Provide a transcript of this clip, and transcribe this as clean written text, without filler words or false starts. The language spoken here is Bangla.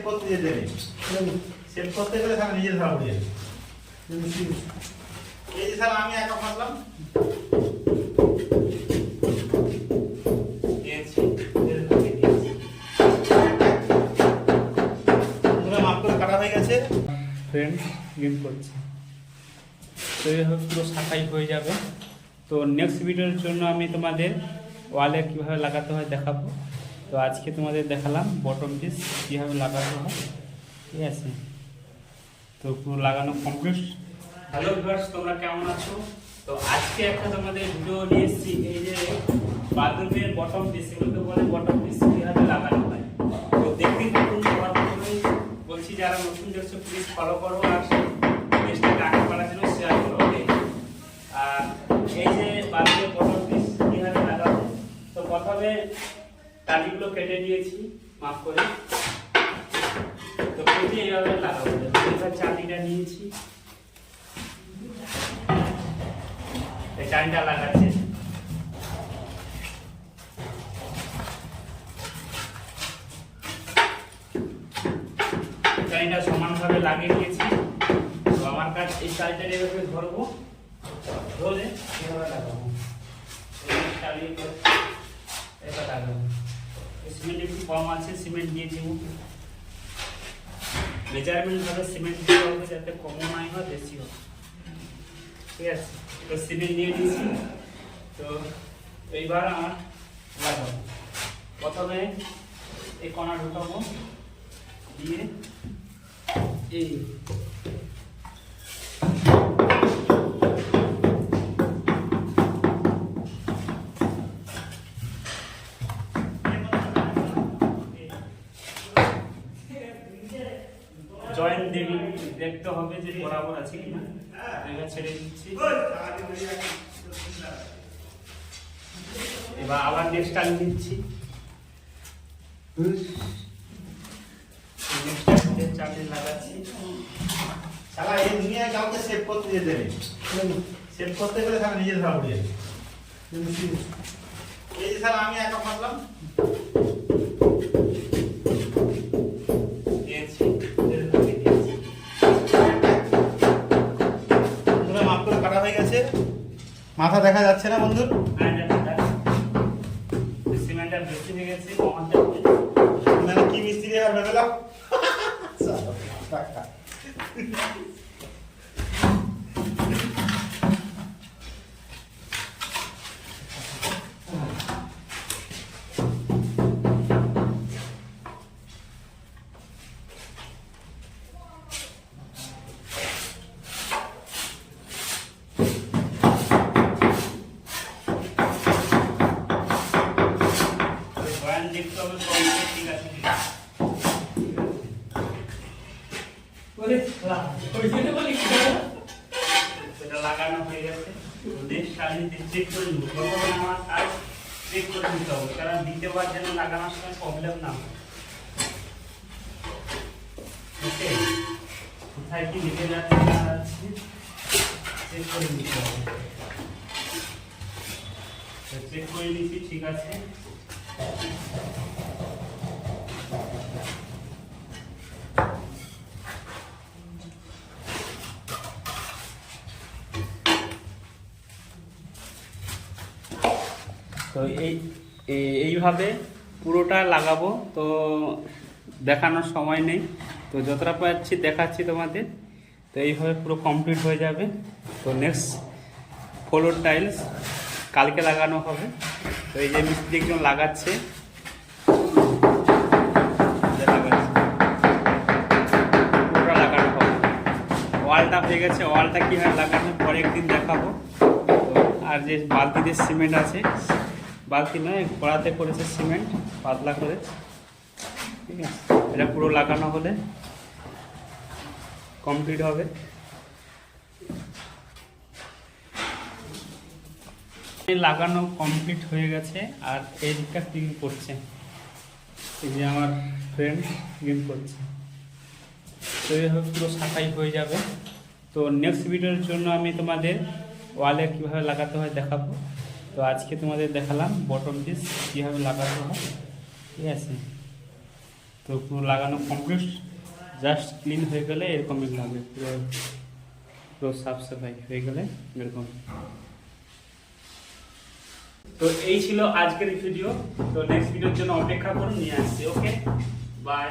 করতে যেতে নেই, সেভ করতে গেলে সারা নিজের ধরা পড়ে যাবে। এই যে স্যার আমি একা ফাঁসলাম, মাপ করে কাটা হয়ে গেছে। ফ্রেন্ড গেম করছে, তো এইভাবে পুরো সাফাই হয়ে যাবে। তো নেক্সট ভিডিওর জন্য আমি তোমাদের ওয়ালে কীভাবে লাগাতে হয় দেখাবো। তো আজকে তোমাদের দেখালাম বটম পিস কীভাবে লাগাতে হয়, ঠিক আছে। তো পুরো লাগানো কমপ্লিট। হ্যালো ভিউয়ার্স, তোমরা কেমন আছো? তো আজকে একটা তোমাদের ভিডিও নিয়ে এসেছি, এই যে বাথরুমের বটম পিস, এগুলোকে বলে বটম পিস কীভাবে লাগানো হয়। তো দেখতে থাকুন, সবার প্রথমেই বলছি যারা নতুন দেখছো প্লিজ ফলো করো, আর পেজটাকে আগে বাড়ার জন্য শেয়ার করো, ওকে। আর এই যে বাথরুমের বটম পিস কীভাবে লাগাবো, তো প্রথমে টালিগুলো কেটে নিয়েছি মাপ করে। তো কেটে এইভাবে লাগাবো। এবার চালিটা নিয়েছি, এই চালিটা লাগাচ্ছি। চালিটা সমানভাবে লাগিয়ে নিয়েছি। তো আমার কাজ এই চালিটা এভাবে ধরবো, ধরে এভাবে লাগাবো। চালি এটা লাগাবো। সিমেন্ট একটু কম আছে, সিমেন্ট দিয়ে দিব। মেজারমেন্ট ভাবে সিমেন্ট দিতে হবে যাতে কমও নাই হয় বেশি হয়, ঠিক আছে। তো সিমেন্ট দিয়ে দিয়েছি। তো এইবার আমার লাগাবো। প্রথমে এই কণা ঢুকাবো, দিয়ে এই জয়েন্ট দেখতে হবে যে বরাবর আছে কিনা। এবার ছেড়ে দিচ্ছি। এবার আবার নেক্সট টাইম দিচ্ছি। নেক্সট চার্জে লাগাচ্ছি। সারা এই দুনিয়ায় কাউকে সেভ করতে যেতে নেই, সেভ করতে গেলে সারা নিজের ধরা পড়ে যাবে। এই যে স্যার আমি একা ফাঁসলাম, মাপ করে কাটা হয়ে গেছে। মাথা দেখা যাচ্ছে না বন্ধুর, সিমেন্টটা বেশি হয়ে গেছে, কমাতে হবে। মানে কি মিস্ত্রি আর ভেবেলাম। দেখতে হবে ঠিক আছে। সেটা লাগানো হয়ে গেছে। নেক্সট আমি চেক করে নিব। প্রথমে আমার কাজ চেক করে নিতে হবে, কারণ দ্বিতীয়বার যেন লাগানোর সময় প্রবলেম না হয়। ওকে, কোথায় কি লিখে যাচ্ছে না যাচ্ছে চেক করে নিতে হবে। চেক করে নিচ্ছি, ঠিক আছে। তো এইভাবে পুরোটা লাগাবো। তো দেখানোর সময় নেই, তো যতটা পাচ্ছি দেখাচ্ছি তোমাদের। তো এইভাবে পুরো কমপ্লিট হয়ে যাবে। তো নেক্সট ফ্লোর টাইলস কালকে লাগানো হবে। তো এই যে মিস্ত্রি একজন লাগাচ্ছে, পুরোটা লাগানো হবে। ওয়ালটা হয়ে গেছে, ওয়ালটা কীভাবে লাগানো পরে একদিন দেখাবো। আর যে বালতিতে সিমেন্ট আছে, বালতি নয় কড়াতে করেছে সিমেন্ট পাতলা করে, ঠিক আছে। এটা পুরো লাগানো হলে কমপ্লিট হবে। লাগানো কমপ্লিট হয়ে গেছে। আর এই দিকটা ক্লিন করছে, এই যে আমার ফ্রেন্ড ক্লিন করছে। তো এইভাবে পুরো সাফাই হয়ে যাবে। তো নেক্সট ভিডিওর জন্য আমি তোমাদের ওয়ালে কীভাবে লাগাতে হয় দেখাবো। তো আজকে তোমাদের দেখালাম বটম পিস কীভাবে লাগাতে হয়, ঠিক আছে। তো পুরো লাগানো কমপ্লিট, জাস্ট ক্লিন হয়ে গেলে এরকমই লাগবে, পুরো পুরো সাফ সাফাই হয়ে গেলে এরকম। তো এই ছিল আজকের ভিডিও। তো নেক্সট ভিডিওর জন্য অপেক্ষা করুন, নিয়ে আসছি। ওকে, বাই।